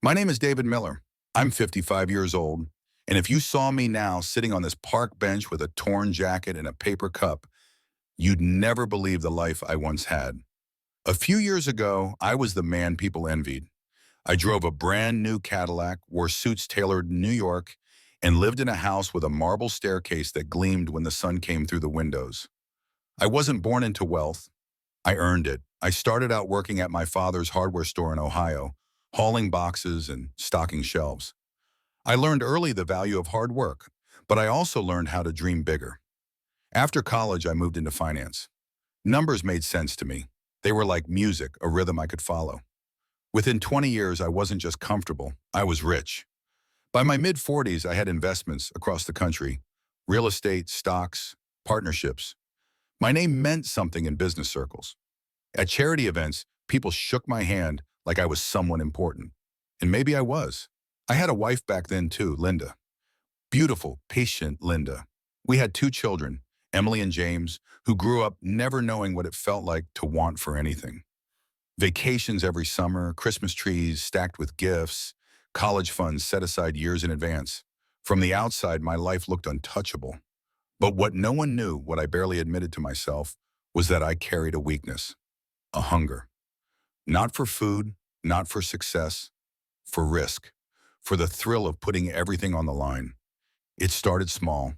My name is David Miller. I'm 55 years old, and if you saw me now sitting on this park bench with a torn jacket and a paper cup, you'd never believe the life I once had. A few years ago, I was the man people envied. I drove a brand new Cadillac, wore suits tailored in New York, and lived in a house with a marble staircase that gleamed when the sun came through the windows. I wasn't born into wealth. I earned it. I started out working at my father's hardware store in Ohio, hauling boxes and stocking shelves. I learned early the value of hard work, but I also learned how to dream bigger. After college, I moved into finance. Numbers made sense to me. They were like music, a rhythm I could follow. Within 20 years, I wasn't just comfortable, I was rich. By my mid-40s, I had investments across the country, real estate, stocks, partnerships. My name meant something in business circles. At charity events, people shook my hand like I was someone important. And maybe I was. I had a wife back then too, Linda. Beautiful, patient Linda. We had two children, Emily and James, who grew up never knowing what it felt like to want for anything. Vacations every summer, Christmas trees stacked with gifts, college funds set aside years in advance. From the outside, my life looked untouchable. But what no one knew, what I barely admitted to myself, was that I carried a weakness, a hunger. Not for food, not for success, for risk, for the thrill of putting everything on the line. It started small.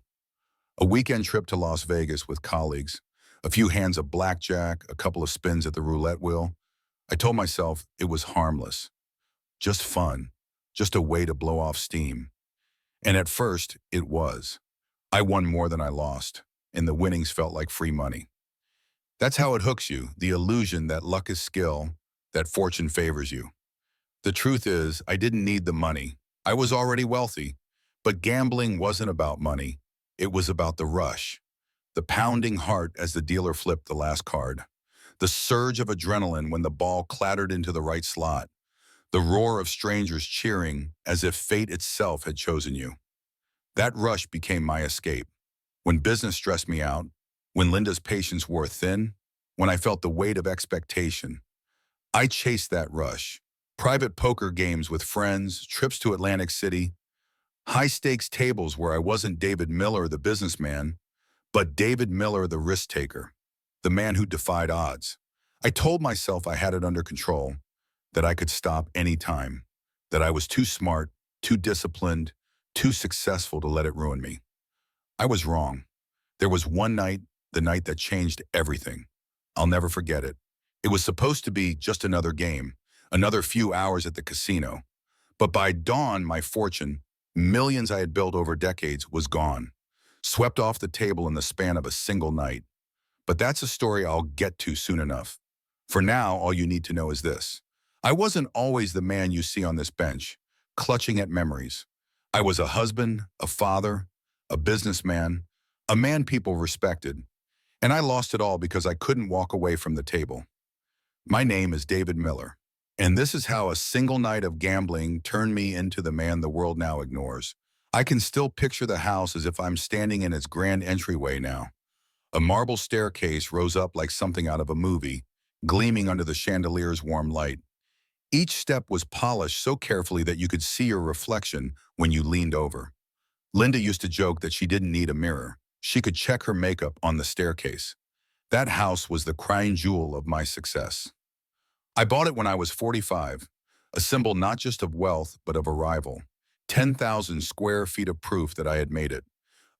A weekend trip to Las Vegas with colleagues, a few hands of blackjack, a couple of spins at the roulette wheel. I told myself it was harmless, just fun, just a way to blow off steam. And at first, it was. I won more than I lost, and the winnings felt like free money. That's how it hooks you, the illusion that luck is skill, that fortune favors you. The truth is, I didn't need the money. I was already wealthy, but gambling wasn't about money. It was about the rush, the pounding heart as the dealer flipped the last card, the surge of adrenaline when the ball clattered into the right slot, the roar of strangers cheering as if fate itself had chosen you. That rush became my escape. When business stressed me out, when Linda's patience wore thin, when I felt the weight of expectation, I chased that rush. Private poker games with friends, trips to Atlantic City, high-stakes tables where I wasn't David Miller, the businessman, but David Miller, the risk-taker, the man who defied odds. I told myself I had it under control, that I could stop any time, that I was too smart, too disciplined, too successful to let it ruin me. I was wrong. There was one night, the night that changed everything. I'll never forget it. It was supposed to be just another game, another few hours at the casino. But by dawn, my fortune, millions I had built over decades, was gone, swept off the table in the span of a single night. But that's a story I'll get to soon enough. For now, all you need to know is this. I wasn't always the man you see on this bench, clutching at memories. I was a husband, a father, a businessman, a man people respected. And I lost it all because I couldn't walk away from the table. My name is David Miller. And this is how a single night of gambling turned me into the man the world now ignores. I can still picture the house as if I'm standing in its grand entryway now. A marble staircase rose up like something out of a movie, gleaming under the chandelier's warm light. Each step was polished so carefully that you could see your reflection when you leaned over. Linda used to joke that she didn't need a mirror. She could check her makeup on the staircase. That house was the crown jewel of my success. I bought it when I was 45, a symbol not just of wealth, but of arrival. 10,000 square feet of proof that I had made it.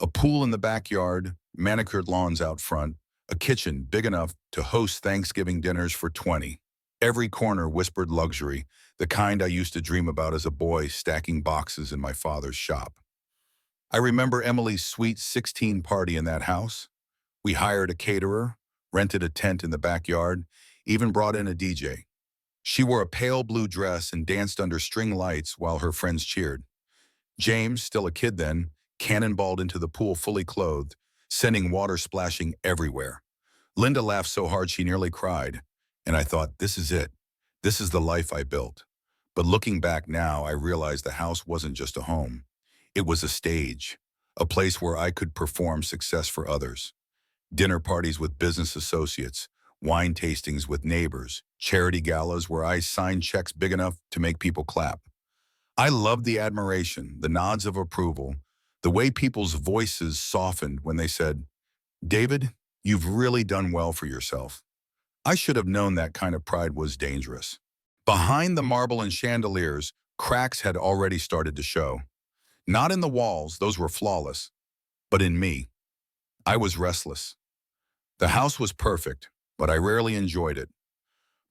A pool in the backyard, manicured lawns out front, a kitchen big enough to host Thanksgiving dinners for 20. Every corner whispered luxury, the kind I used to dream about as a boy stacking boxes in my father's shop. I remember Emily's sweet 16 party in that house. We hired a caterer, rented a tent in the backyard, even brought in a DJ. She wore a pale blue dress and danced under string lights while her friends cheered. James, still a kid then, cannonballed into the pool fully clothed, sending water splashing everywhere. Linda laughed so hard she nearly cried, and I thought, this is it. This is the life I built. But looking back now, I realized the house wasn't just a home. It was a stage, a place where I could perform success for others. Dinner parties with business associates, wine tastings with neighbors, charity galas where I signed checks big enough to make people clap. I loved the admiration, the nods of approval, the way people's voices softened when they said, "David, you've really done well for yourself." I should have known that kind of pride was dangerous. Behind the marble and chandeliers, cracks had already started to show. Not in the walls, those were flawless, but in me. I was restless. The house was perfect, but I rarely enjoyed it.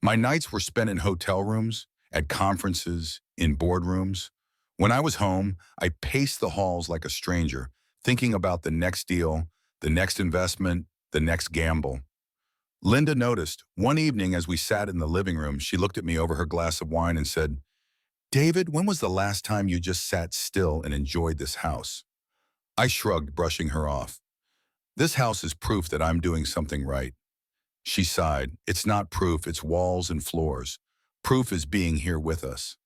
My nights were spent in hotel rooms, at conferences, in boardrooms. When I was home, I paced the halls like a stranger, thinking about the next deal, the next investment, the next gamble. Linda noticed. One evening as we sat in the living room, she looked at me over her glass of wine and said, "David, when was the last time you just sat still and enjoyed this house?" I shrugged, brushing her off. "This house is proof that I'm doing something right." She sighed. "It's not proof, it's walls and floors. Proof is being here with us."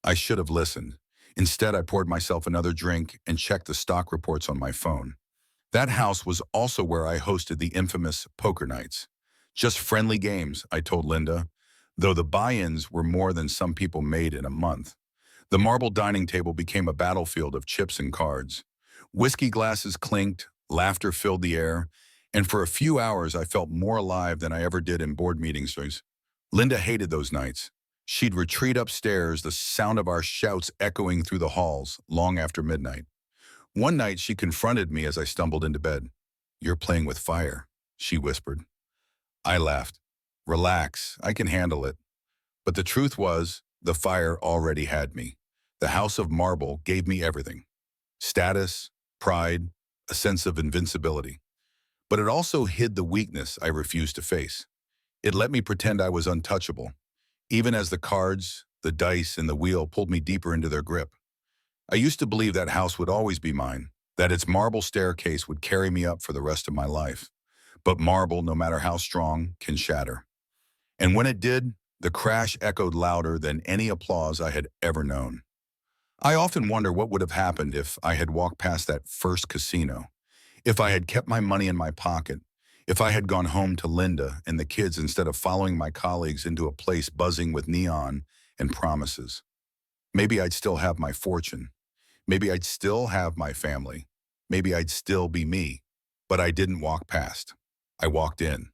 I should have listened. Instead, I poured myself another drink and checked the stock reports on my phone. That house was also where I hosted the infamous poker nights. Just friendly games, I told Linda, though the buy-ins were more than some people made in a month. The marble dining table became a battlefield of chips and cards. Whiskey glasses clinked, laughter filled the air, and for a few hours I felt more alive than I ever did in board meetings. Linda hated those nights. She'd retreat upstairs, the sound of our shouts echoing through the halls long after midnight. One night she confronted me as I stumbled into bed. "You're playing with fire," she whispered. I laughed. "Relax, I can handle it." But the truth was, the fire already had me. The house of marble gave me everything. Status, pride, a sense of invincibility. But it also hid the weakness I refused to face. It let me pretend I was untouchable, even as the cards, the dice, and the wheel pulled me deeper into their grip. I used to believe that house would always be mine, that its marble staircase would carry me up for the rest of my life. But marble, no matter how strong, can shatter. And when it did, the crash echoed louder than any applause I had ever known. I often wonder what would have happened if I had walked past that first casino, if I had kept my money in my pocket, if I had gone home to Linda and the kids instead of following my colleagues into a place buzzing with neon and promises. Maybe I'd still have my fortune. Maybe I'd still have my family. Maybe I'd still be me. But I didn't walk past. I walked in.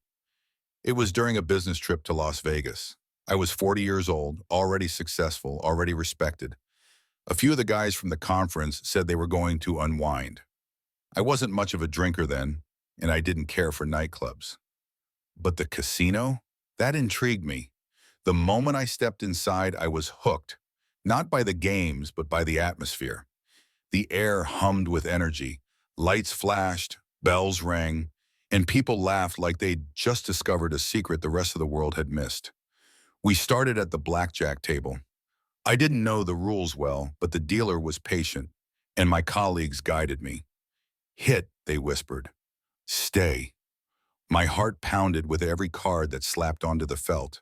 It was during a business trip to Las Vegas. I was 40 years old, already successful, already respected. A few of the guys from the conference said they were going to unwind. I wasn't much of a drinker then, and I didn't care for nightclubs. But the casino? That intrigued me. The moment I stepped inside, I was hooked, not by the games, but by the atmosphere. The air hummed with energy, lights flashed, bells rang, and people laughed like they'd just discovered a secret the rest of the world had missed. We started at the blackjack table. I didn't know the rules well, but the dealer was patient, and my colleagues guided me. "Hit," they whispered. "Stay." My heart pounded with every card that slapped onto the felt.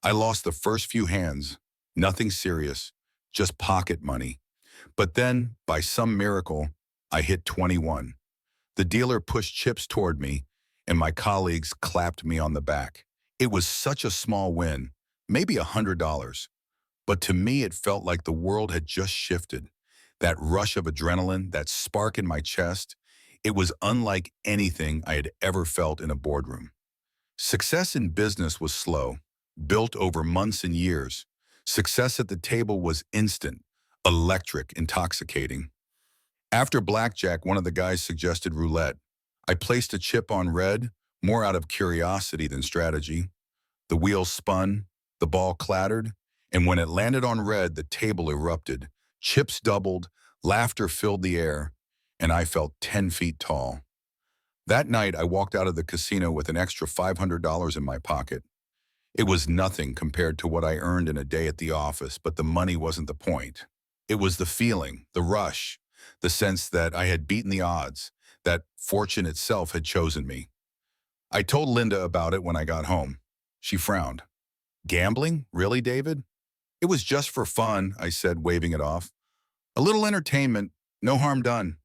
I lost the first few hands, nothing serious, just pocket money. But then, by some miracle, I hit 21. The dealer pushed chips toward me, and my colleagues clapped me on the back. It was such a small win, maybe $100. But to me, it felt like the world had just shifted. That rush of adrenaline, that spark in my chest, it was unlike anything I had ever felt in a boardroom. Success in business was slow, built over months and years. Success at the table was instant, electric, intoxicating. After blackjack, one of the guys suggested roulette. I placed a chip on red, more out of curiosity than strategy. The wheel spun, the ball clattered, and when it landed on red, the table erupted. Chips doubled, laughter filled the air, and I felt 10 feet tall. That night, I walked out of the casino with an extra $500 in my pocket. It was nothing compared to what I earned in a day at the office, but the money wasn't the point. It was the feeling, the rush, the sense that I had beaten the odds, that fortune itself had chosen me. I told Linda about it when I got home. She frowned. "Gambling? Really, David?" "It was just for fun," I said, waving it off. "A little entertainment, no harm done."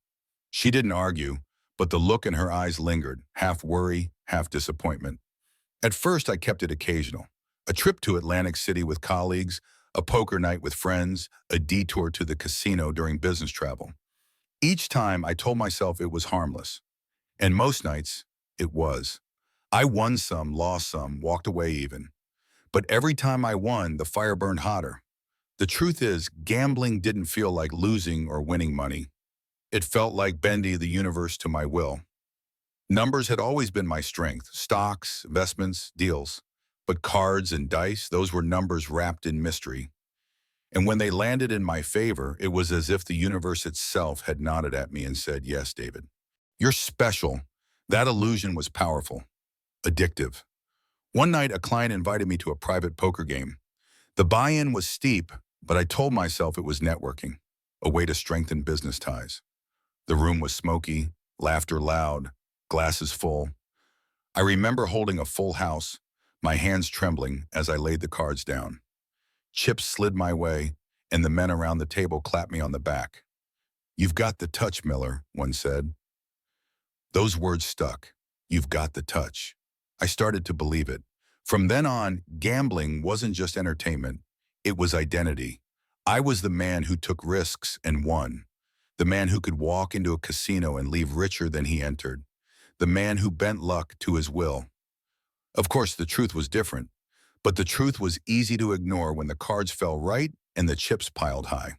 She didn't argue, but the look in her eyes lingered, half worry, half disappointment. At first, I kept it occasional. A trip to Atlantic City with colleagues, a poker night with friends, a detour to the casino during business travel. Each time I told myself it was harmless, and most nights it was. I won some, lost some, walked away even. But every time I won, the fire burned hotter. The truth is, gambling didn't feel like losing or winning money. It felt like bending the universe to my will. Numbers had always been my strength, stocks, investments, deals. But cards and dice, those were numbers wrapped in mystery. And when they landed in my favor, it was as if the universe itself had nodded at me and said, yes, David, you're special. That illusion was powerful, addictive. One night, a client invited me to a private poker game. The buy-in was steep, but I told myself it was networking, a way to strengthen business ties. The room was smoky, laughter loud, glasses full. I remember holding a full house, my hands trembling as I laid the cards down. Chips slid my way, and the men around the table clapped me on the back. You've got the touch, Miller, one said. Those words stuck. You've got the touch. I started to believe it. From then on, gambling wasn't just entertainment. It was identity. I was the man who took risks and won. The man who could walk into a casino and leave richer than he entered. The man who bent luck to his will. Of course, the truth was different, but the truth was easy to ignore when the cards fell right and the chips piled high.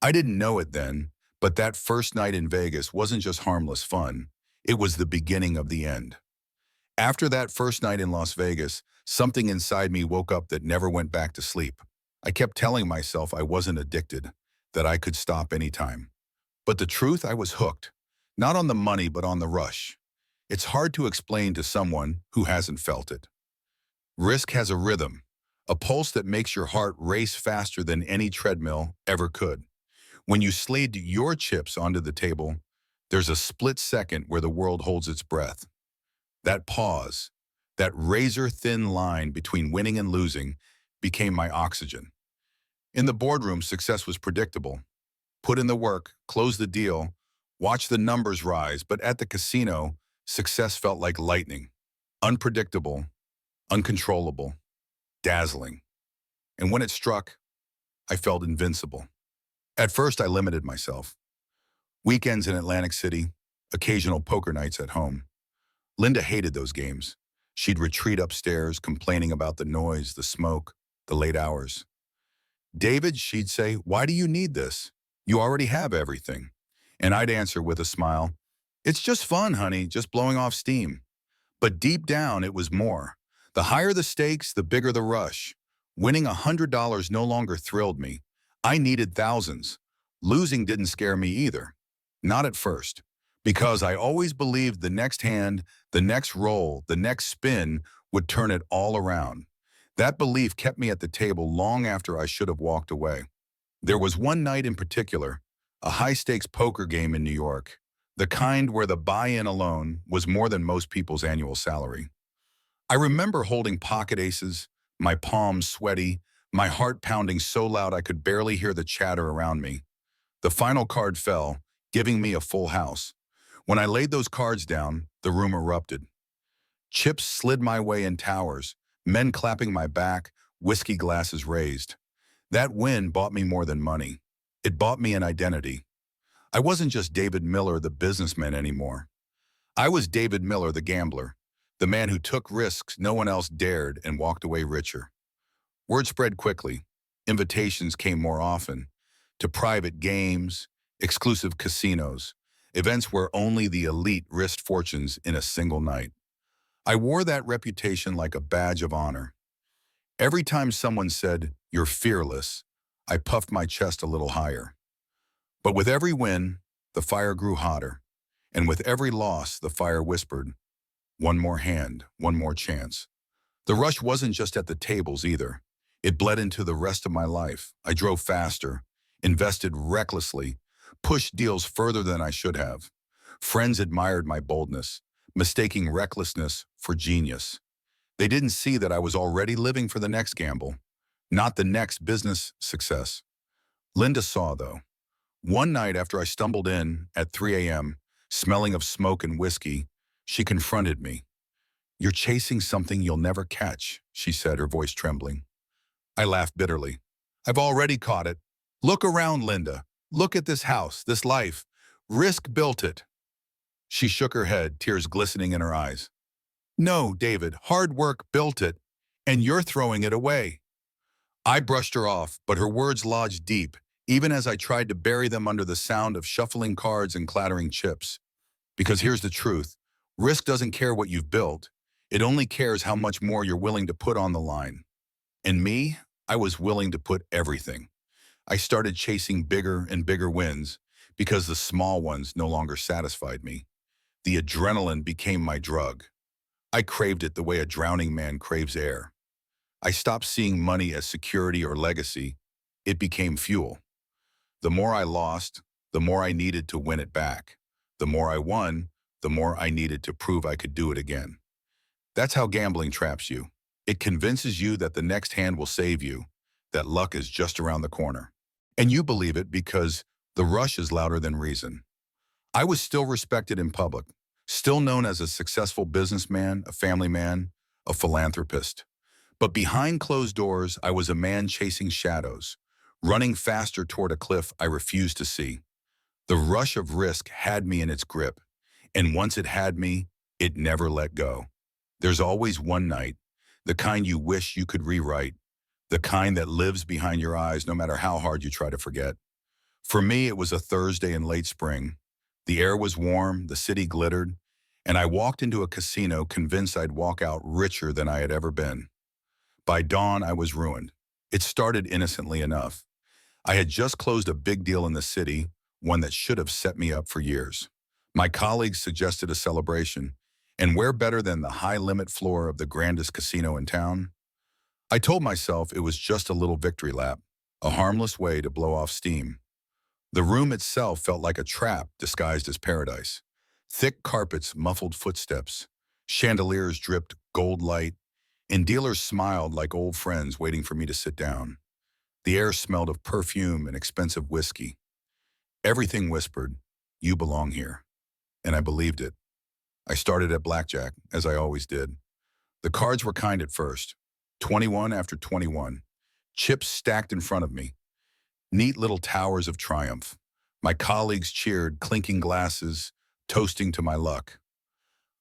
I didn't know it then, but that first night in Vegas wasn't just harmless fun. It was the beginning of the end. After that first night in Las Vegas, something inside me woke up that never went back to sleep. I kept telling myself I wasn't addicted, that I could stop anytime. But the truth, I was hooked. Not on the money, but on the rush. It's hard to explain to someone who hasn't felt it. Risk has a rhythm, a pulse that makes your heart race faster than any treadmill ever could. When you slide your chips onto the table, there's a split second where the world holds its breath. That pause, that razor-thin line between winning and losing, became my oxygen. In the boardroom, success was predictable. Put in the work, close the deal, watch the numbers rise, but at the casino, success felt like lightning. Unpredictable, uncontrollable, dazzling. And when it struck, I felt invincible. At first, I limited myself. Weekends in Atlantic City, occasional poker nights at home. Linda hated those games. She'd retreat upstairs, complaining about the noise, the smoke, the late hours. David, she'd say, why do you need this? You already have everything. And I'd answer with a smile, it's just fun, honey, just blowing off steam. But deep down, it was more. The higher the stakes, the bigger the rush. Winning $100 no longer thrilled me. I needed thousands. Losing didn't scare me either. Not at first. Because I always believed the next hand, the next roll, the next spin would turn it all around. That belief kept me at the table long after I should have walked away. There was one night in particular, a high-stakes poker game in New York, the kind where the buy-in alone was more than most people's annual salary. I remember holding pocket aces, my palms sweaty, my heart pounding so loud I could barely hear the chatter around me. The final card fell, giving me a full house. When I laid those cards down, the room erupted. Chips slid my way in towers, men clapping my back, whiskey glasses raised. That win bought me more than money. It bought me an identity. I wasn't just David Miller, the businessman, anymore. I was David Miller, the gambler, the man who took risks no one else dared and walked away richer. Word spread quickly. Invitations came more often, to private games, exclusive casinos, events where only the elite risked fortunes in a single night. I wore that reputation like a badge of honor. Every time someone said, "You're fearless," I puffed my chest a little higher. But with every win, the fire grew hotter. And with every loss, the fire whispered, one more hand, one more chance. The rush wasn't just at the tables either. It bled into the rest of my life. I drove faster, invested recklessly, pushed deals further than I should have. Friends admired my boldness, mistaking recklessness for genius. They didn't see that I was already living for the next gamble, not the next business success. Linda saw, though. One night after I stumbled in at 3 a.m., smelling of smoke and whiskey, she confronted me. "You're chasing something you'll never catch," she said, her voice trembling. I laughed bitterly. I've already caught it. Look around, Linda. Look at this house, this life. Risk built it. She shook her head, tears glistening in her eyes. No, David, hard work built it, and you're throwing it away. I brushed her off, but her words lodged deep, even as I tried to bury them under the sound of shuffling cards and clattering chips. Because here's the truth. Risk doesn't care what you've built. It only cares how much more you're willing to put on the line. And me, I was willing to put everything. I started chasing bigger and bigger wins because the small ones no longer satisfied me. The adrenaline became my drug. I craved it the way a drowning man craves air. I stopped seeing money as security or legacy. It became fuel. The more I lost, the more I needed to win it back. The more I won, the more I needed to prove I could do it again. That's how gambling traps you. It convinces you that the next hand will save you, that luck is just around the corner. And you believe it because the rush is louder than reason. I was still respected in public, still known as a successful businessman, a family man, a philanthropist. But behind closed doors, I was a man chasing shadows, running faster toward a cliff I refused to see. The rush of risk had me in its grip, and once it had me, it never let go. There's always one night, the kind you wish you could rewrite, the kind that lives behind your eyes no matter how hard you try to forget. For me, it was a Thursday in late spring. The air was warm, the city glittered, and I walked into a casino convinced I'd walk out richer than I had ever been. By dawn, I was ruined. It started innocently enough. I had just closed a big deal in the city, one that should have set me up for years. My colleagues suggested a celebration, and where better than the high-limit floor of the grandest casino in town? I told myself it was just a little victory lap, a harmless way to blow off steam. The room itself felt like a trap disguised as paradise. Thick carpets muffled footsteps, chandeliers dripped gold light, and dealers smiled like old friends waiting for me to sit down. The air smelled of perfume and expensive whiskey. Everything whispered, "You belong here." And I believed it. I started at blackjack, as I always did. The cards were kind at first. 21 after 21. Chips stacked in front of me. Neat little towers of triumph. My colleagues cheered, clinking glasses, toasting to my luck.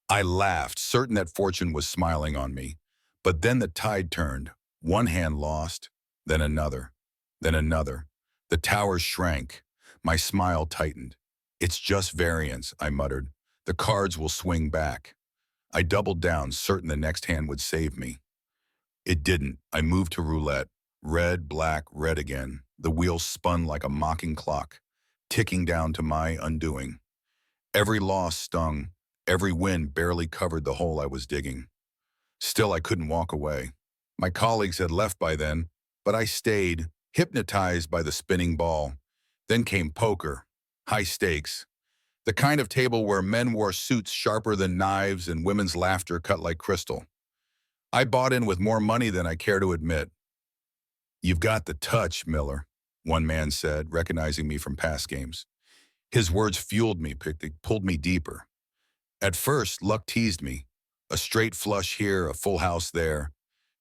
I laughed, certain that fortune was smiling on me. But then the tide turned. One hand lost, then another, then another. The towers shrank. My smile tightened. "It's just variance," I muttered. "The cards will swing back." I doubled down, certain the next hand would save me. It didn't. I moved to roulette. Red, black, red again. The wheels spun like a mocking clock, ticking down to my undoing. Every loss stung. Every win barely covered the hole I was digging. Still, I couldn't walk away. My colleagues had left by then, but I stayed, hypnotized by the spinning ball. Then came poker. High stakes. The kind of table where men wore suits sharper than knives and women's laughter cut like crystal. I bought in with more money than I care to admit. "You've got the touch, Miller," one man said, recognizing me from past games. His words fueled me, they pulled me deeper. At first, luck teased me. A straight flush here, a full house there.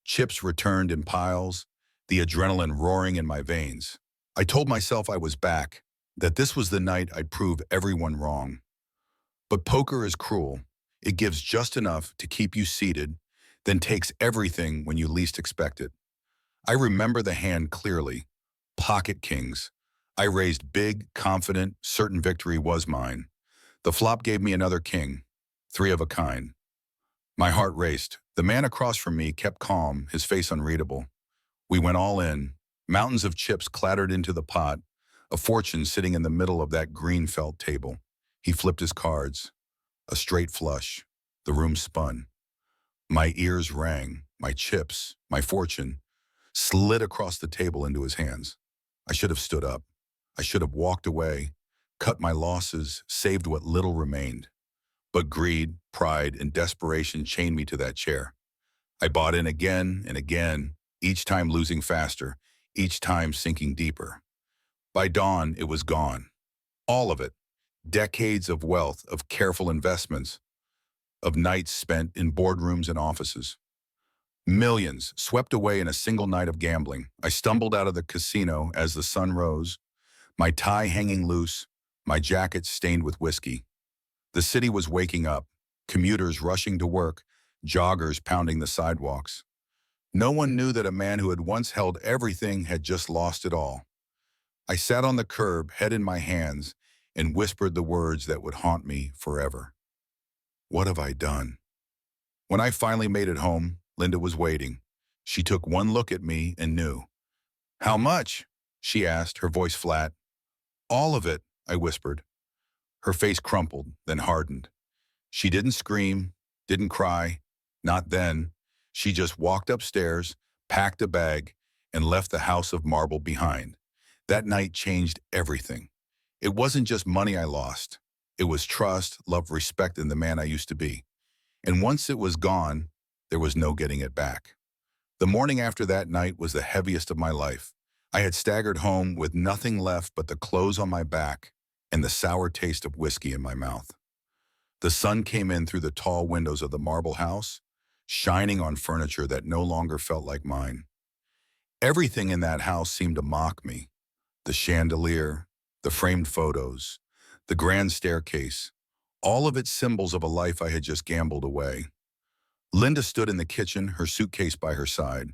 Chips returned in piles, the adrenaline roaring in my veins. I told myself I was back, that this was the night I'd prove everyone wrong. But poker is cruel. It gives just enough to keep you seated, then takes everything when you least expect it. I remember the hand clearly. Pocket kings. I raised big, confident, certain victory was mine. The flop gave me another king, three of a kind. My heart raced. The man across from me kept calm, his face unreadable. We went all in. Mountains of chips clattered into the pot, a fortune sitting in the middle of that green felt table. He flipped his cards. A straight flush. The room spun. My ears rang. My chips, my fortune, slid across the table into his hands. I should have stood up. I should have walked away, cut my losses, saved what little remained. But greed, pride, and desperation chained me to that chair. I bought in again and again, each time losing faster, each time sinking deeper. By dawn, it was gone. All of it. Decades of wealth, of careful investments, of nights spent in boardrooms and offices. Millions swept away in a single night of gambling. I stumbled out of the casino as the sun rose, my tie hanging loose, my jacket stained with whiskey. The city was waking up, commuters rushing to work, joggers pounding the sidewalks. No one knew that a man who had once held everything had just lost it all. I sat on the curb, head in my hands, and whispered the words that would haunt me forever. What have I done? When I finally made it home, Linda was waiting. She took one look at me and knew. How much? She asked, her voice flat. All of it, I whispered. Her face crumpled, then hardened. She didn't scream, didn't cry, not then. She just walked upstairs, packed a bag, and left the house of marble behind. That night changed everything. It wasn't just money I lost. It was trust, love, respect in the man I used to be. And once it was gone, there was no getting it back. The morning after that night was the heaviest of my life. I had staggered home with nothing left but the clothes on my back and the sour taste of whiskey in my mouth. The sun came in through the tall windows of the marble house, shining on furniture that no longer felt like mine. Everything in that house seemed to mock me. The chandelier, the framed photos, the grand staircase, all of it symbols of a life I had just gambled away. Linda stood in the kitchen, her suitcase by her side.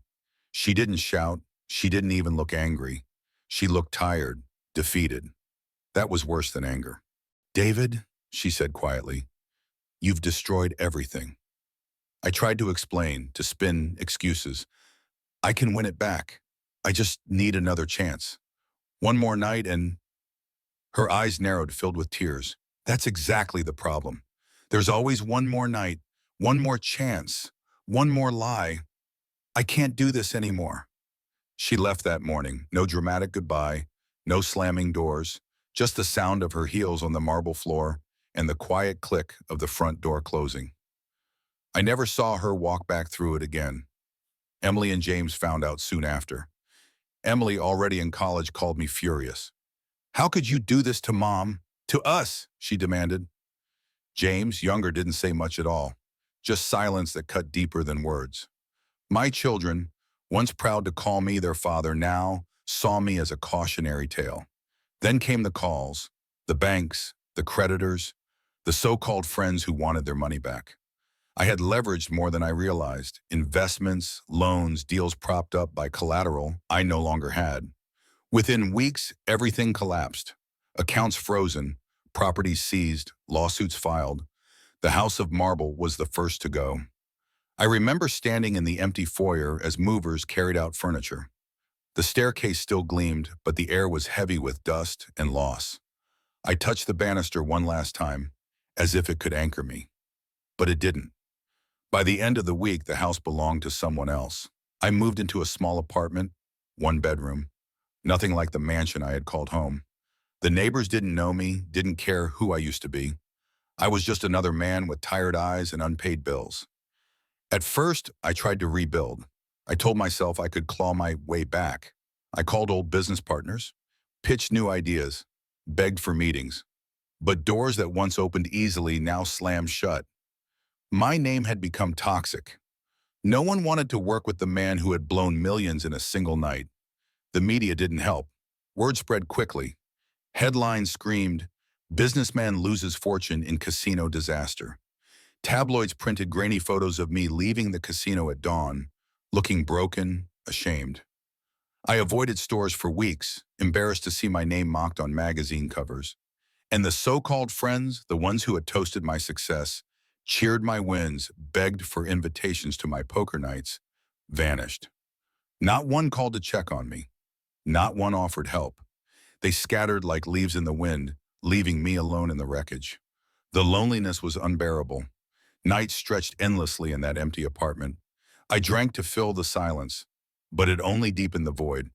She didn't shout. She didn't even look angry. She looked tired, defeated. That was worse than anger. David, she said quietly, you've destroyed everything. I tried to explain, to spin excuses. I can win it back. I just need another chance. One more night and... Her eyes narrowed, filled with tears. That's exactly the problem. There's always one more night, one more chance, one more lie. I can't do this anymore. She left that morning, no dramatic goodbye, no slamming doors, just the sound of her heels on the marble floor and the quiet click of the front door closing. I never saw her walk back through it again. Emily and James found out soon after. Emily, already in college, called me furious. How could you do this to Mom? To us, she demanded. James, younger, didn't say much at all, just silence that cut deeper than words. My children, once proud to call me their father, now saw me as a cautionary tale. Then came the calls, the banks, the creditors, the so-called friends who wanted their money back. I had leveraged more than I realized, investments, loans, deals propped up by collateral I no longer had. Within weeks, everything collapsed. Accounts frozen, properties seized, lawsuits filed. The house of marble was the first to go. I remember standing in the empty foyer as movers carried out furniture. The staircase still gleamed, but the air was heavy with dust and loss. I touched the banister one last time, as if it could anchor me. But it didn't. By the end of the week, the house belonged to someone else. I moved into a small apartment, one bedroom. Nothing like the mansion I had called home. The neighbors didn't know me, didn't care who I used to be. I was just another man with tired eyes and unpaid bills. At first, I tried to rebuild. I told myself I could claw my way back. I called old business partners, pitched new ideas, begged for meetings. But doors that once opened easily now slammed shut. My name had become toxic. No one wanted to work with the man who had blown millions in a single night. The media didn't help. Word spread quickly. Headlines screamed, "Businessman loses fortune in casino disaster." Tabloids printed grainy photos of me leaving the casino at dawn, looking broken, ashamed. I avoided stores for weeks, embarrassed to see my name mocked on magazine covers. And the so-called friends, the ones who had toasted my success, cheered my wins, begged for invitations to my poker nights, vanished. Not one called to check on me. Not one offered help. They scattered like leaves in the wind, leaving me alone in the wreckage. The loneliness was unbearable. Nights stretched endlessly in that empty apartment. I drank to fill the silence, but it only deepened the void.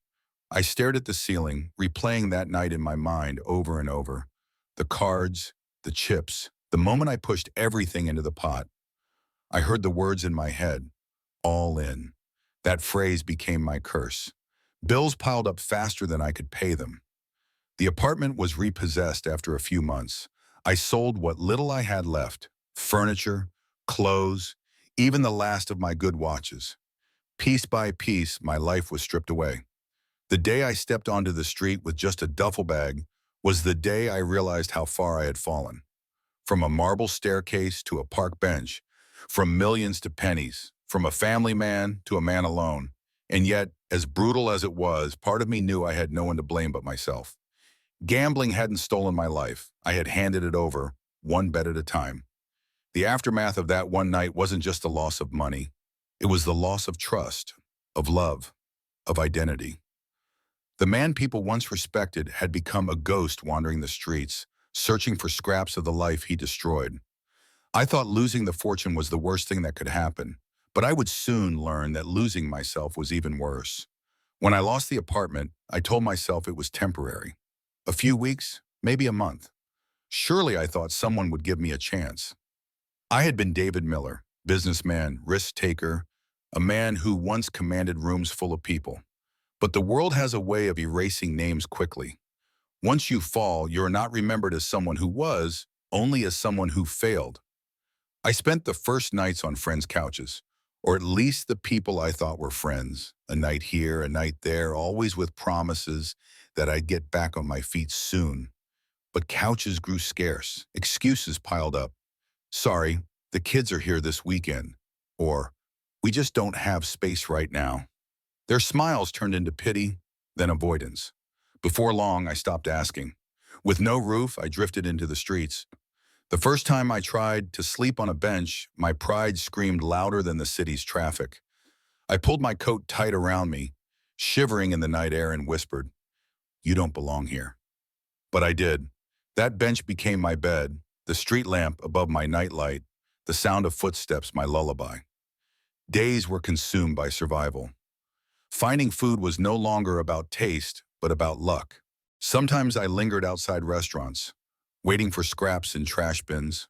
I stared at the ceiling, replaying that night in my mind over and over. The cards, the chips, the moment I pushed everything into the pot. I heard the words in my head, all in. That phrase became my curse. Bills piled up faster than I could pay them. The apartment was repossessed after a few months. I sold what little I had left, furniture, clothes, even the last of my good watches. Piece by piece, my life was stripped away. The day I stepped onto the street with just a duffel bag was the day I realized how far I had fallen. From a marble staircase to a park bench, from millions to pennies, from a family man to a man alone. And yet, as brutal as it was, part of me knew I had no one to blame but myself. Gambling hadn't stolen my life. I had handed it over, one bet at a time. The aftermath of that one night wasn't just the loss of money. It was the loss of trust, of love, of identity. The man people once respected had become a ghost wandering the streets, searching for scraps of the life he destroyed. I thought losing the fortune was the worst thing that could happen, but I would soon learn that losing myself was even worse. When I lost the apartment, I told myself it was temporary. A few weeks, maybe a month. Surely I thought someone would give me a chance. I had been David Miller, businessman, risk-taker, a man who once commanded rooms full of people. But the world has a way of erasing names quickly. Once you fall, you're not remembered as someone who was, only as someone who failed. I spent the first nights on friends' couches, or at least the people I thought were friends. A night here, a night there, always with promises that I'd get back on my feet soon. But couches grew scarce, excuses piled up. Sorry, the kids are here this weekend. Or, we just don't have space right now. Their smiles turned into pity, then avoidance. Before long, I stopped asking. With no roof, I drifted into the streets. The first time I tried to sleep on a bench, my pride screamed louder than the city's traffic. I pulled my coat tight around me, shivering in the night air, and whispered, "You don't belong here." But I did. That bench became my bed, the street lamp above my nightlight, the sound of footsteps my lullaby. Days were consumed by survival. Finding food was no longer about taste, but about luck. Sometimes I lingered outside restaurants, waiting for scraps in trash bins.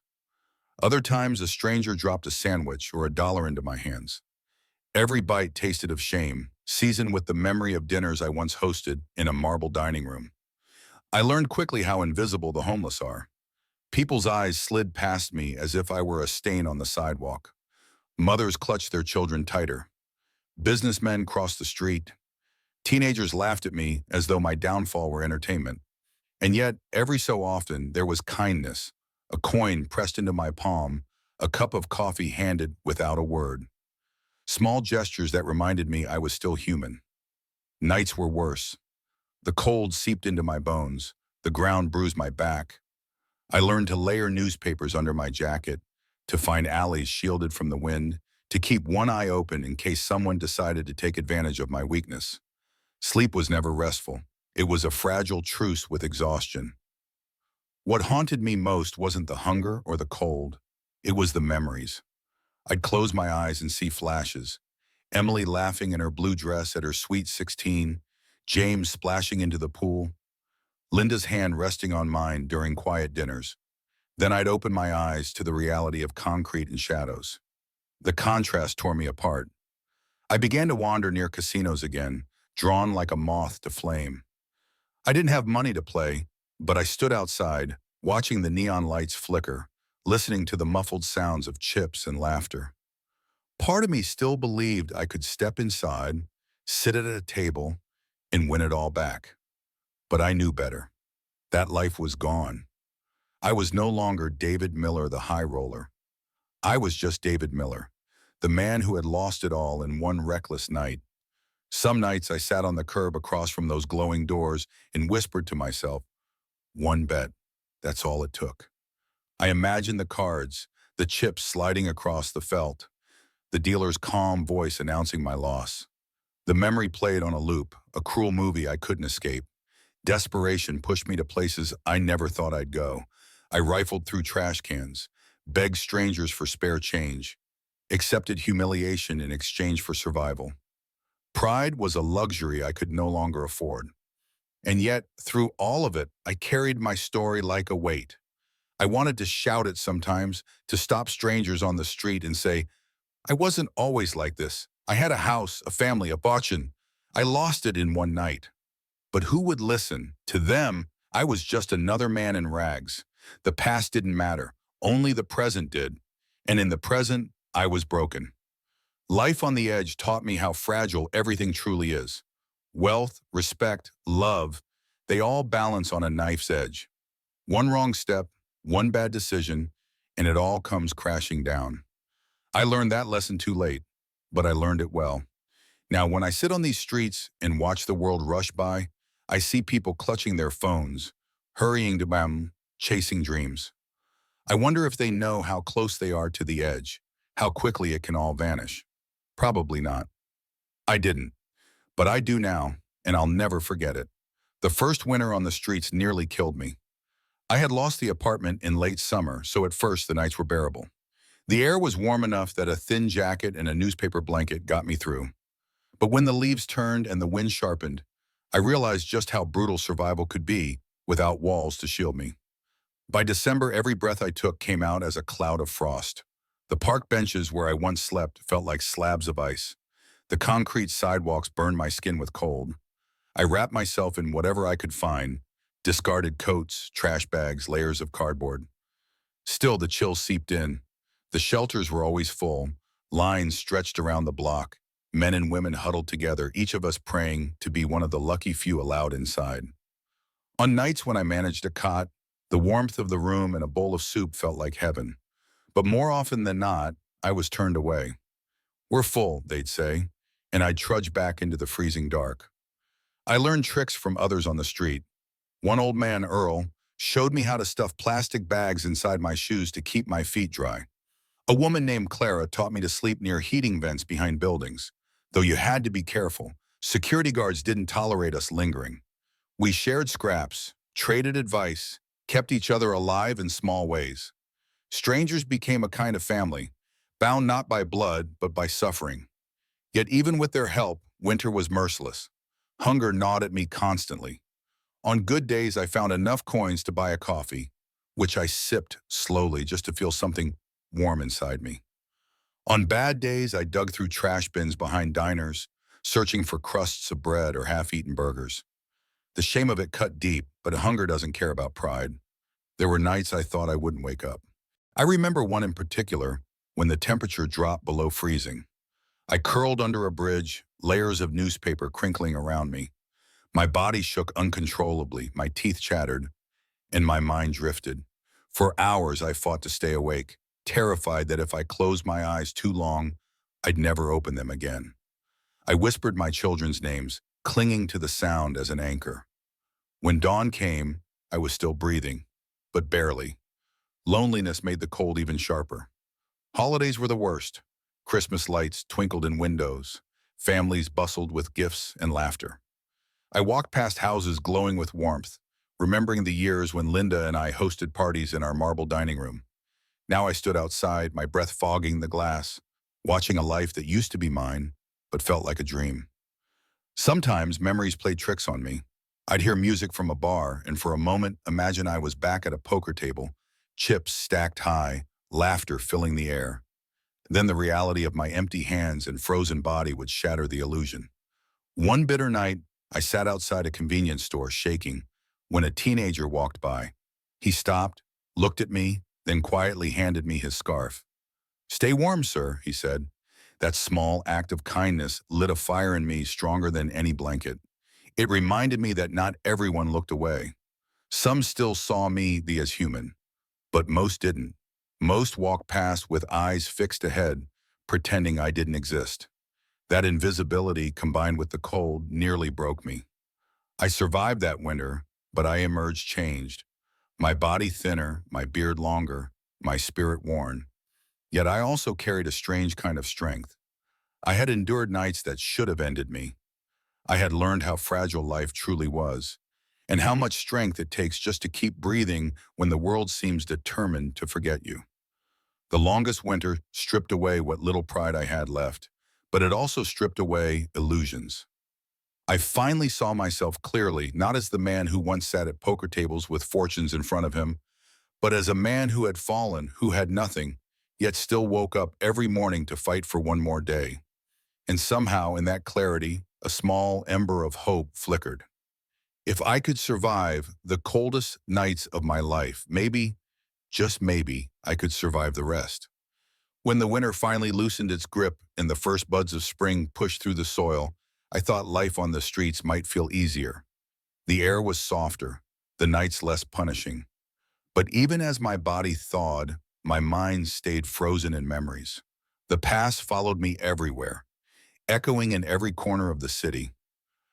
Other times a stranger dropped a sandwich or $1 into my hands. Every bite tasted of shame, seasoned with the memory of dinners I once hosted in a marble dining room. I learned quickly how invisible the homeless are. People's eyes slid past me as if I were a stain on the sidewalk. Mothers clutched their children tighter. Businessmen crossed the street. Teenagers laughed at me as though my downfall were entertainment. And yet, every so often, there was kindness, a coin pressed into my palm, a cup of coffee handed without a word. Small gestures that reminded me I was still human. Nights were worse. The cold seeped into my bones. The ground bruised my back. I learned to layer newspapers under my jacket, to find alleys shielded from the wind, to keep one eye open in case someone decided to take advantage of my weakness. Sleep was never restful. It was a fragile truce with exhaustion. What haunted me most wasn't the hunger or the cold. It was the memories. I'd close my eyes and see flashes. Emily laughing in her blue dress at her sweet 16, James splashing into the pool, Linda's hand resting on mine during quiet dinners. Then I'd open my eyes to the reality of concrete and shadows. The contrast tore me apart. I began to wander near casinos again, drawn like a moth to flame. I didn't have money to play, but I stood outside, watching the neon lights flicker, listening to the muffled sounds of chips and laughter. Part of me still believed I could step inside, sit at a table, and win it all back. But I knew better. That life was gone. I was no longer David Miller, the high roller. I was just David Miller, the man who had lost it all in one reckless night. Some nights I sat on the curb across from those glowing doors and whispered to myself, one bet, that's all it took. I imagined the cards, the chips sliding across the felt, the dealer's calm voice announcing my loss. The memory played on a loop, a cruel movie I couldn't escape. Desperation pushed me to places I never thought I'd go. I rifled through trash cans, begged strangers for spare change, accepted humiliation in exchange for survival. Pride was a luxury I could no longer afford. And yet, through all of it, I carried my story like a weight. I wanted to shout it sometimes, to stop strangers on the street and say, I wasn't always like this. I had a house, a family, a fortune. I lost it in one night. But who would listen? To them, I was just another man in rags. The past didn't matter. Only the present did. And in the present, I was broken. Life on the edge taught me how fragile everything truly is. Wealth, respect, love, they all balance on a knife's edge. One wrong step, one bad decision, and it all comes crashing down. I learned that lesson too late, but I learned it well. Now, when I sit on these streets and watch the world rush by, I see people clutching their phones, hurrying to them, chasing dreams. I wonder if they know how close they are to the edge, how quickly it can all vanish. Probably not. I didn't, but I do now, and I'll never forget it. The first winter on the streets nearly killed me. I had lost the apartment in late summer, so at first the nights were bearable. The air was warm enough that a thin jacket and a newspaper blanket got me through. But when the leaves turned and the wind sharpened, I realized just how brutal survival could be without walls to shield me. By December, every breath I took came out as a cloud of frost. The park benches where I once slept felt like slabs of ice. The concrete sidewalks burned my skin with cold. I wrapped myself in whatever I could find, discarded coats, trash bags, layers of cardboard. Still, the chill seeped in. The shelters were always full, lines stretched around the block, men and women huddled together, each of us praying to be one of the lucky few allowed inside. On nights when I managed a cot, the warmth of the room and a bowl of soup felt like heaven. But more often than not, I was turned away. "We're full," they'd say, and I'd trudge back into the freezing dark. I learned tricks from others on the street. One old man, Earl, showed me how to stuff plastic bags inside my shoes to keep my feet dry. A woman named Clara taught me to sleep near heating vents behind buildings. Though you had to be careful, security guards didn't tolerate us lingering. We shared scraps, traded advice, kept each other alive in small ways. Strangers became a kind of family, bound not by blood, but by suffering. Yet even with their help, winter was merciless. Hunger gnawed at me constantly. On good days, I found enough coins to buy a coffee, which I sipped slowly just to feel something warm inside me. On bad days, I dug through trash bins behind diners, searching for crusts of bread or half-eaten burgers. The shame of it cut deep, but hunger doesn't care about pride. There were nights I thought I wouldn't wake up. I remember one in particular, when the temperature dropped below freezing. I curled under a bridge, layers of newspaper crinkling around me. My body shook uncontrollably, my teeth chattered, and my mind drifted. For hours I fought to stay awake, terrified that if I closed my eyes too long, I'd never open them again. I whispered my children's names, clinging to the sound as an anchor. When dawn came, I was still breathing, but barely. Loneliness made the cold even sharper. Holidays were the worst. Christmas lights twinkled in windows. Families bustled with gifts and laughter. I walked past houses glowing with warmth, remembering the years when Linda and I hosted parties in our marble dining room. Now I stood outside, my breath fogging the glass, watching a life that used to be mine, but felt like a dream. Sometimes memories played tricks on me. I'd hear music from a bar, and for a moment, imagine I was back at a poker table, chips stacked high, laughter filling the air. Then the reality of my empty hands and frozen body would shatter the illusion. One bitter night, I sat outside a convenience store shaking when a teenager walked by. He stopped, looked at me, then quietly handed me his scarf. "Stay warm, sir," he said. That small act of kindness lit a fire in me stronger than any blanket. It reminded me that not everyone looked away. Some still saw me as human, but most didn't. Most walked past with eyes fixed ahead, pretending I didn't exist. That invisibility, combined with the cold, nearly broke me. I survived that winter, but I emerged changed. My body thinner, my beard longer, my spirit worn. Yet I also carried a strange kind of strength. I had endured nights that should have ended me. I had learned how fragile life truly was, and how much strength it takes just to keep breathing when the world seems determined to forget you. The longest winter stripped away what little pride I had left, but it also stripped away illusions. I finally saw myself clearly, not as the man who once sat at poker tables with fortunes in front of him, but as a man who had fallen, who had nothing, yet still woke up every morning to fight for one more day. And somehow, in that clarity, a small ember of hope flickered. If I could survive the coldest nights of my life, maybe, just maybe, I could survive the rest. When the winter finally loosened its grip and the first buds of spring pushed through the soil, I thought life on the streets might feel easier. The air was softer, the nights less punishing. But even as my body thawed, my mind stayed frozen in memories. The past followed me everywhere, echoing in every corner of the city.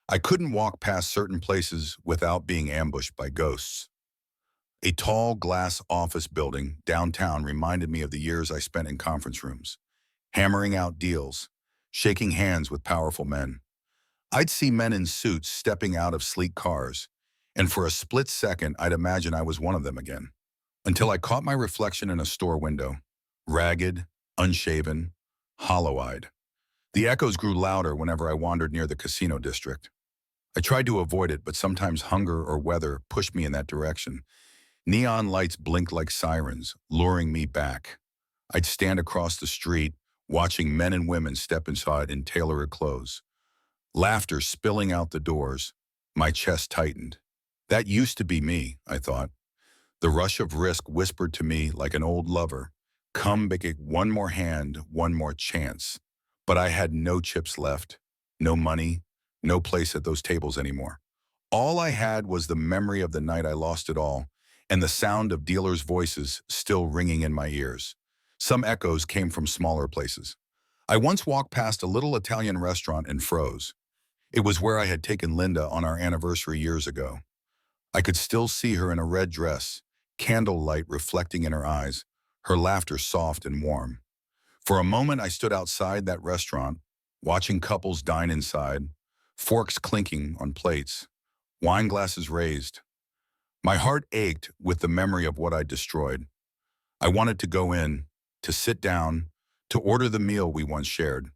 I couldn't walk past certain places without being ambushed by ghosts. A tall glass office building downtown reminded me of the years I spent in conference rooms, hammering out deals, shaking hands with powerful men. I'd see men in suits stepping out of sleek cars, and for a split second I'd imagine I was one of them again, until I caught my reflection in a store window, ragged, unshaven, hollow-eyed. The echoes grew louder whenever I wandered near the casino district. I tried to avoid it, but sometimes hunger or weather pushed me in that direction. Neon lights blinked like sirens, luring me back. I'd stand across the street, watching men and women step inside in tailored clothes. Laughter spilling out the doors. My chest tightened. That used to be me, I thought. The rush of risk whispered to me like an old lover, "Come, Bickett, one more hand, one more chance." But I had no chips left, no money, no place at those tables anymore. All I had was the memory of the night I lost it all, and the sound of dealers' voices still ringing in my ears. Some echoes came from smaller places. I once walked past a little Italian restaurant and froze. It was where I had taken Linda on our anniversary years ago. I could still see her in a red dress, candlelight reflecting in her eyes, her laughter soft and warm. For a moment I stood outside that restaurant, watching couples dine inside, forks clinking on plates, wine glasses raised. My heart ached with the memory of what I'd destroyed. I wanted to go in, to sit down, to order the meal we once shared.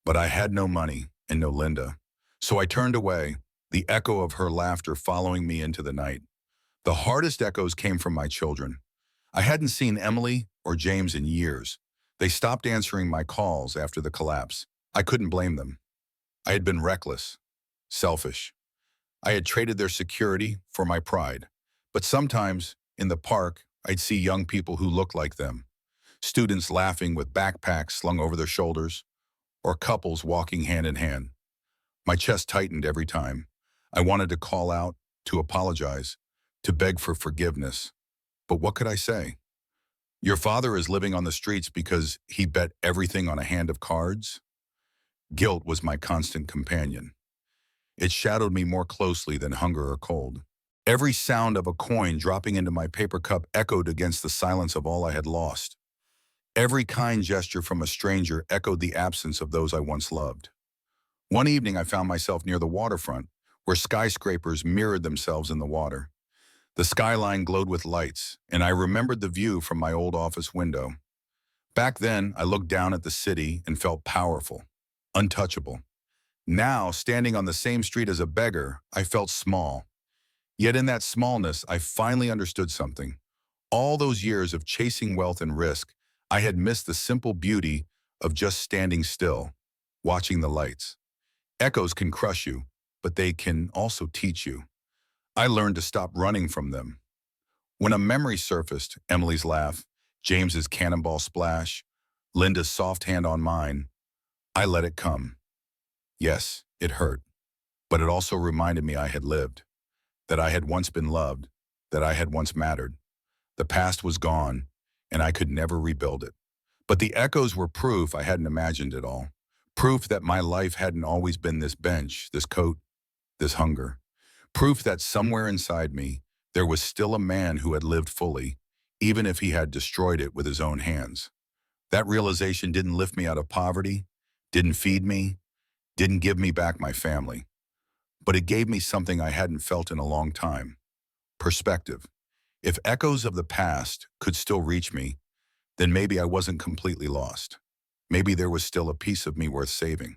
But I had no money and no Linda. So I turned away, the echo of her laughter following me into the night. The hardest echoes came from my children. I hadn't seen Emily or James in years. They stopped answering my calls after the collapse. I couldn't blame them. I had been reckless, selfish. I had traded their security for my pride. But sometimes, in the park, I'd see young people who looked like them. Students laughing with backpacks slung over their shoulders, or couples walking hand in hand. My chest tightened every time. I wanted to call out, to apologize, to beg for forgiveness. But what could I say? Your father is living on the streets because he bet everything on a hand of cards? Guilt was my constant companion. It shadowed me more closely than hunger or cold. Every sound of a coin dropping into my paper cup echoed against the silence of all I had lost. Every kind gesture from a stranger echoed the absence of those I once loved. One evening I found myself near the waterfront, where skyscrapers mirrored themselves in the water. The skyline glowed with lights, and I remembered the view from my old office window. Back then, I looked down at the city and felt powerful, untouchable. Now, standing on the same street as a beggar, I felt small. Yet in that smallness, I finally understood something. All those years of chasing wealth and risk, I had missed the simple beauty of just standing still, watching the lights. Echoes can crush you, but they can also teach you. I learned to stop running from them. When a memory surfaced, Emily's laugh, James's cannonball splash, Linda's soft hand on mine, I let it come. Yes, it hurt, but it also reminded me I had lived, that I had once been loved, that I had once mattered. The past was gone, and I could never rebuild it. But the echoes were proof I hadn't imagined it all. Proof that my life hadn't always been this bench, this coat, this hunger. Proof that somewhere inside me, there was still a man who had lived fully, even if he had destroyed it with his own hands. That realization didn't lift me out of poverty, didn't feed me, didn't give me back my family. But it gave me something I hadn't felt in a long time: perspective. If echoes of the past could still reach me, then maybe I wasn't completely lost. Maybe there was still a piece of me worth saving.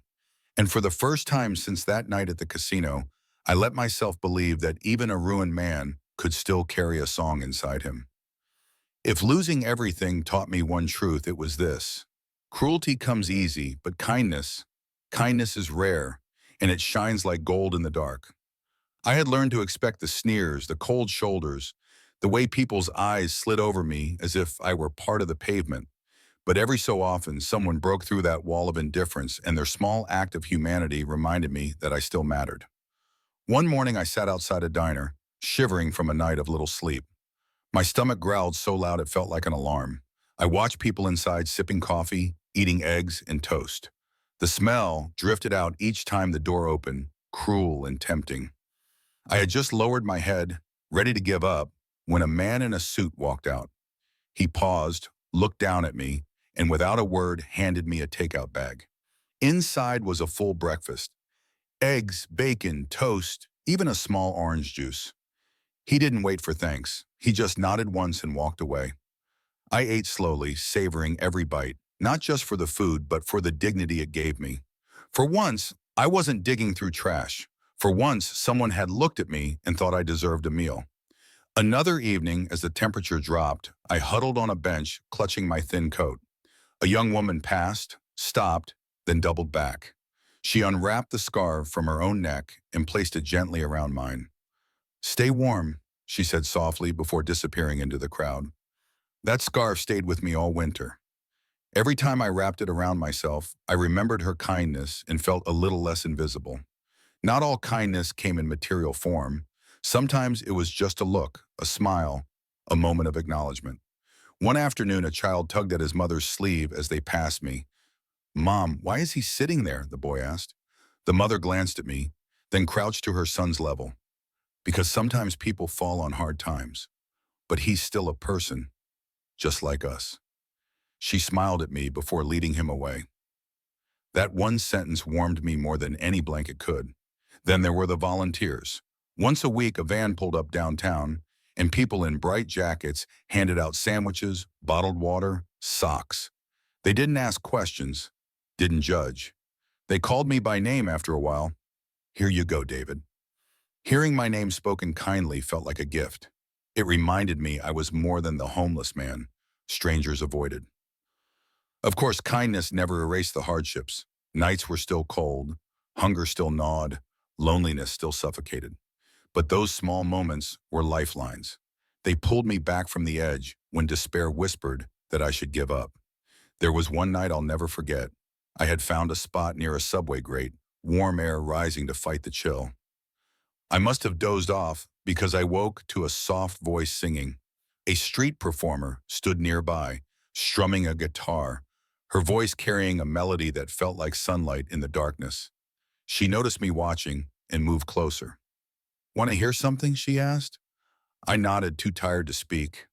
And for the first time since that night at the casino, I let myself believe that even a ruined man could still carry a song inside him. If losing everything taught me one truth, it was this: cruelty comes easy, but kindness is rare, and it shines like gold in the dark. I had learned to expect the sneers, the cold shoulders, the way people's eyes slid over me as if I were part of the pavement. But every so often, someone broke through that wall of indifference, and their small act of humanity reminded me that I still mattered. One morning, I sat outside a diner, shivering from a night of little sleep. My stomach growled so loud it felt like an alarm. I watched people inside sipping coffee, eating eggs and toast. The smell drifted out each time the door opened, cruel and tempting. I had just lowered my head, ready to give up, when a man in a suit walked out. He paused, looked down at me, and without a word handed me a takeout bag. Inside was a full breakfast: eggs, bacon, toast, even a small orange juice. He didn't wait for thanks. He just nodded once and walked away. I ate slowly, savoring every bite, not just for the food, but for the dignity it gave me. For once, I wasn't digging through trash. For once, someone had looked at me and thought I deserved a meal. Another evening, as the temperature dropped, I huddled on a bench, clutching my thin coat. A young woman passed, stopped, then doubled back. She unwrapped the scarf from her own neck and placed it gently around mine. "Stay warm," she said softly before disappearing into the crowd. That scarf stayed with me all winter. Every time I wrapped it around myself, I remembered her kindness and felt a little less invisible. Not all kindness came in material form. Sometimes it was just a look, a smile, a moment of acknowledgement. One afternoon, a child tugged at his mother's sleeve as they passed me. "Mom, why is he sitting there?" the boy asked. The mother glanced at me, then crouched to her son's level. "Because sometimes people fall on hard times, but he's still a person, just like us." She smiled at me before leading him away. That one sentence warmed me more than any blanket could. Then there were the volunteers. Once a week, a van pulled up downtown, and people in bright jackets handed out sandwiches, bottled water, socks. They didn't ask questions, didn't judge. They called me by name after a while. "Here you go, David." Hearing my name spoken kindly felt like a gift. It reminded me I was more than the homeless man strangers avoided. Of course, kindness never erased the hardships. Nights were still cold, hunger still gnawed, loneliness still suffocated. But those small moments were lifelines. They pulled me back from the edge when despair whispered that I should give up. There was one night I'll never forget. I had found a spot near a subway grate, warm air rising to fight the chill. I must have dozed off because I woke to a soft voice singing. A street performer stood nearby, strumming a guitar, her voice carrying a melody that felt like sunlight in the darkness. She noticed me watching and moved closer. "Want to hear something?" she asked. I nodded, too tired to speak.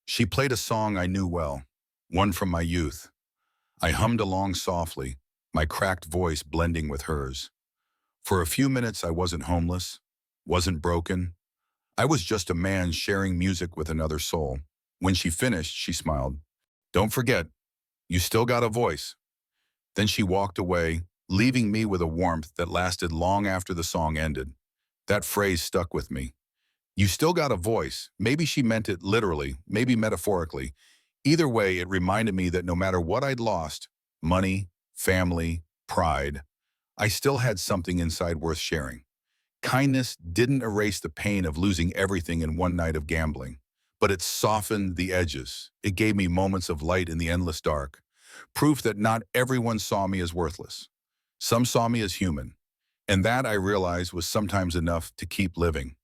She played a song I knew well, one from my youth. I hummed along softly, my cracked voice blending with hers. For a few minutes I wasn't homeless, wasn't broken. I was just a man sharing music with another soul. When she finished, she smiled. "Don't forget, you still got a voice." Then she walked away, leaving me with a warmth that lasted long after the song ended. That phrase stuck with me. You still got a voice. Maybe she meant it literally, maybe metaphorically. Either way, it reminded me that no matter what I'd lost, money, family, pride, I still had something inside worth sharing. Kindness didn't erase the pain of losing everything in one night of gambling, but it softened the edges. It gave me moments of light in the endless dark, proof that not everyone saw me as worthless. Some saw me as human, and that, I realized, was sometimes enough to keep living.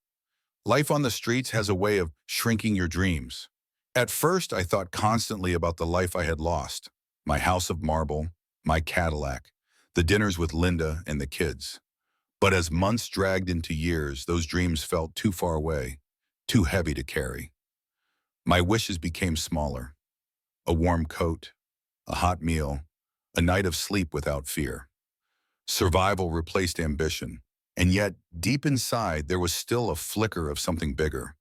Life on the streets has a way of shrinking your dreams. At first, I thought constantly about the life I had lost, my house of marble, my Cadillac, the dinners with Linda and the kids. But as months dragged into years, those dreams felt too far away, too heavy to carry. My wishes became smaller: a warm coat, a hot meal, a night of sleep without fear. Survival replaced ambition, and yet, deep inside, there was still a flicker of something bigger,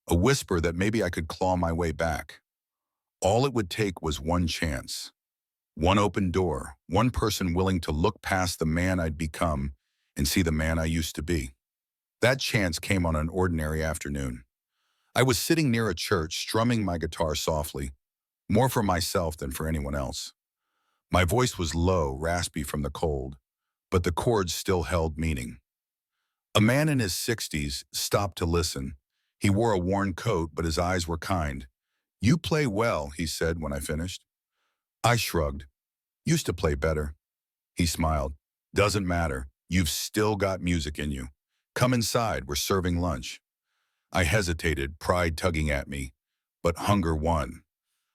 a whisper that maybe I could claw my way back. All it would take was one chance, one open door, one person willing to look past the man I'd become and see the man I used to be. That chance came on an ordinary afternoon. I was sitting near a church, strumming my guitar softly, more for myself than for anyone else. My voice was low, raspy from the cold, but the chords still held meaning. A man in his 60s stopped to listen. He wore a worn coat, but his eyes were kind. "You play well," he said when I finished. I shrugged. Used to play better. He smiled. Doesn't matter. You've still got music in you. Come inside, we're serving lunch. I hesitated, pride tugging at me, but hunger won.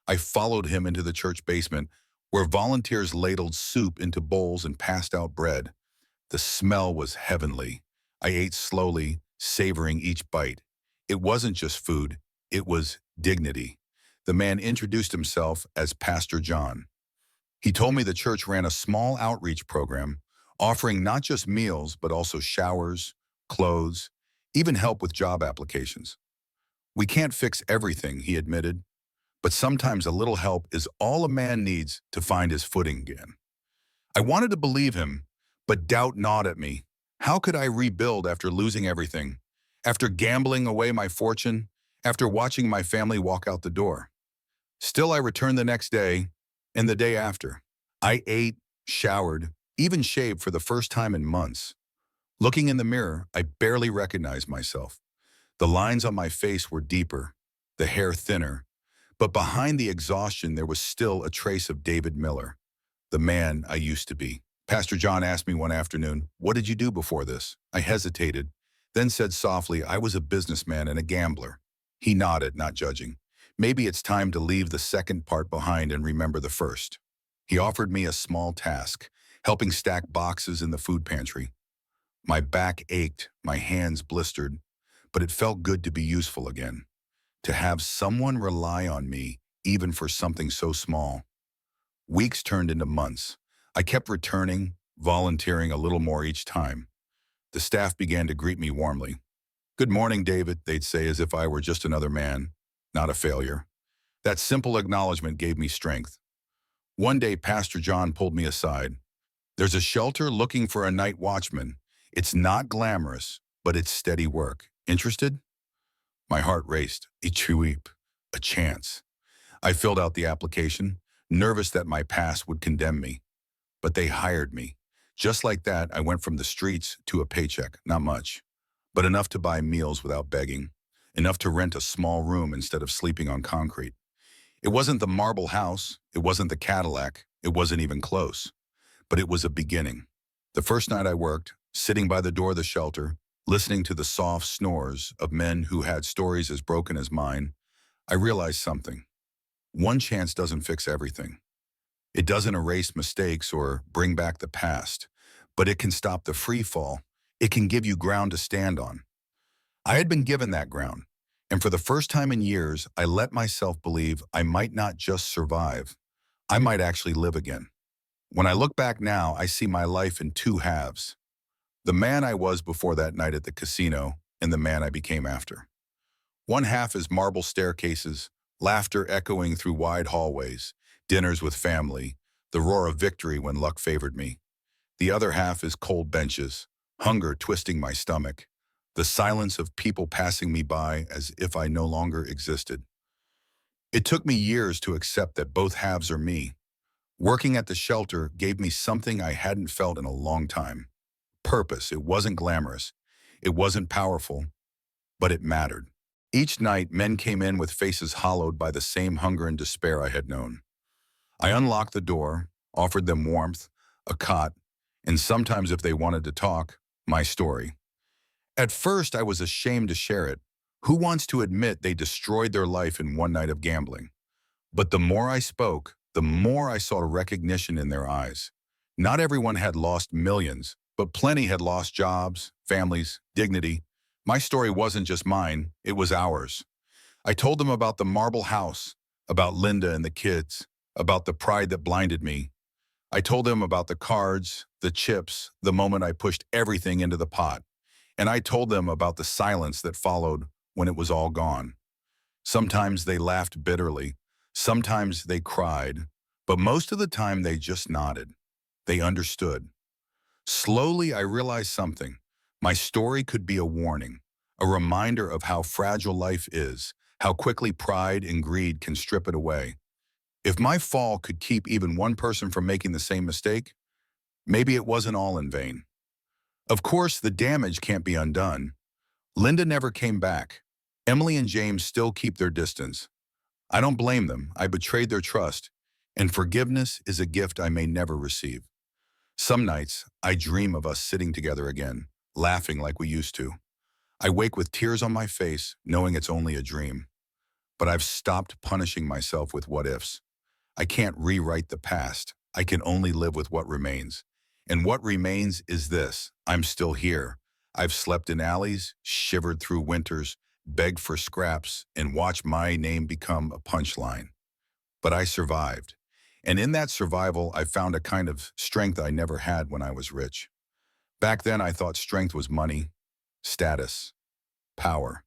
I followed him into the church basement, where volunteers ladled soup into bowls and passed out bread. The smell was heavenly. I ate slowly, savoring each bite. It wasn't just food, it was dignity. The man introduced himself as Pastor John. He told me the church ran a small outreach program, offering not just meals, but also showers, clothes, even help with job applications. We can't fix everything, he admitted, but sometimes a little help is all a man needs to find his footing again. I wanted to believe him, but doubt gnawed at me. How could I rebuild after losing everything? After gambling away my fortune? After watching my family walk out the door? Still, I returned the next day and the day after. I ate, showered, even shaved for the first time in months. Looking in the mirror, I barely recognized myself. The lines on my face were deeper, the hair thinner, but behind the exhaustion there was still a trace of David Miller, the man I used to be. Pastor John asked me one afternoon, "What did you do before this?" I hesitated, then said softly, "I was a businessman and a gambler." He nodded, not judging. Maybe it's time to leave the second part behind and remember the first. He offered me a small task, helping stack boxes in the food pantry. My back ached, my hands blistered, but it felt good to be useful again, to have someone rely on me, even for something so small. Weeks turned into months. I kept returning, volunteering a little more each time. The staff began to greet me warmly. "Good morning, David," they'd say as if I were just another man, not a failure. That simple acknowledgement gave me strength. One day, Pastor John pulled me aside. "There's a shelter looking for a night watchman. It's not glamorous, but it's steady work. Interested?" My heart raced. A cheep, a chance. I filled out the application, nervous that my past would condemn me. But they hired me. Just like that, I went from the streets to a paycheck, not much, but enough to buy meals without begging, enough to rent a small room instead of sleeping on concrete. It wasn't the marble house, it wasn't the Cadillac, it wasn't even close, but it was a beginning. The first night I worked, sitting by the door of the shelter, listening to the soft snores of men who had stories as broken as mine, I realized something. One chance doesn't fix everything. It doesn't erase mistakes or bring back the past, but it can stop the free fall. It can give you ground to stand on. I had been given that ground, and for the first time in years, I let myself believe I might not just survive, I might actually live again. When I look back now, I see my life in two halves. The man I was before that night at the casino and the man I became after. One half is marble staircases, laughter echoing through wide hallways, dinners with family, the roar of victory when luck favored me. The other half is cold benches, hunger twisting my stomach, the silence of people passing me by as if I no longer existed. It took me years to accept that both halves are me. Working at the shelter gave me something I hadn't felt in a long time. Purpose. It wasn't glamorous. It wasn't powerful, but it mattered. Each night, men came in with faces hollowed by the same hunger and despair I had known. I unlocked the door, offered them warmth, a cot, and sometimes if they wanted to talk, my story. At first, I was ashamed to share it. Who wants to admit they destroyed their life in one night of gambling? But the more I spoke, the more I saw recognition in their eyes. Not everyone had lost millions, but plenty had lost jobs, families, dignity. My story wasn't just mine, it was ours. I told them about the marble house, about Linda and the kids, about the pride that blinded me. I told them about the cards, the chips, the moment I pushed everything into the pot. And I told them about the silence that followed when it was all gone. Sometimes they laughed bitterly, sometimes they cried, but most of the time they just nodded. They understood. Slowly I realized something. My story could be a warning, a reminder of how fragile life is, how quickly pride and greed can strip it away. If my fall could keep even one person from making the same mistake, maybe it wasn't all in vain. Of course, the damage can't be undone. Linda never came back. Emily and James still keep their distance. I don't blame them. I betrayed their trust. And forgiveness is a gift I may never receive. Some nights, I dream of us sitting together again, laughing like we used to. I wake with tears on my face, knowing it's only a dream. But I've stopped punishing myself with what-ifs. I can't rewrite the past. I can only live with what remains. And what remains is this: I'm still here. I've slept in alleys, shivered through winters, begged for scraps, and watched my name become a punchline. But I survived. And in that survival, I found a kind of strength I never had when I was rich. Back then, I thought strength was money, status, power.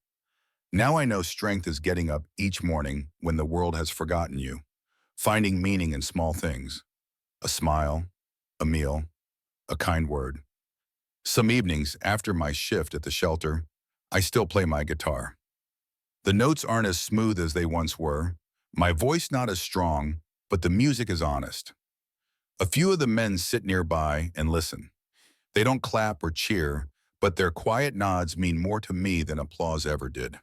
Now I know strength is getting up each morning when the world has forgotten you, finding meaning in small things: a smile, a meal, a kind word. Some evenings after my shift at the shelter, I still play my guitar. The notes aren't as smooth as they once were, my voice not as strong, but the music is honest. A few of the men sit nearby and listen. They don't clap or cheer, but their quiet nods mean more to me than applause ever did.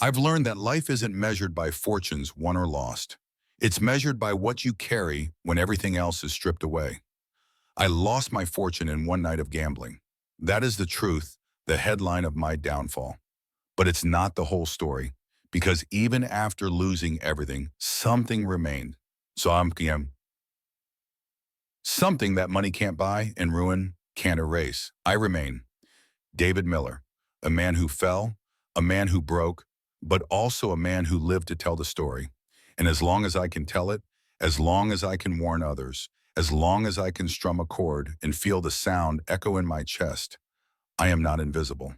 I've learned that life isn't measured by fortunes won or lost. It's measured by what you carry when everything else is stripped away. I lost my fortune in one night of gambling. That is the truth, the headline of my downfall. But it's not the whole story, because even after losing everything, something remained. So I'm something that money can't buy and ruin can't erase. I remain David Miller, a man who fell, a man who broke, but also a man who lived to tell the story. And as long as I can tell it, as long as I can warn others, as long as I can strum a chord and feel the sound echo in my chest, I am not invisible.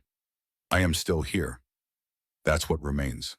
I am still here. That's what remains.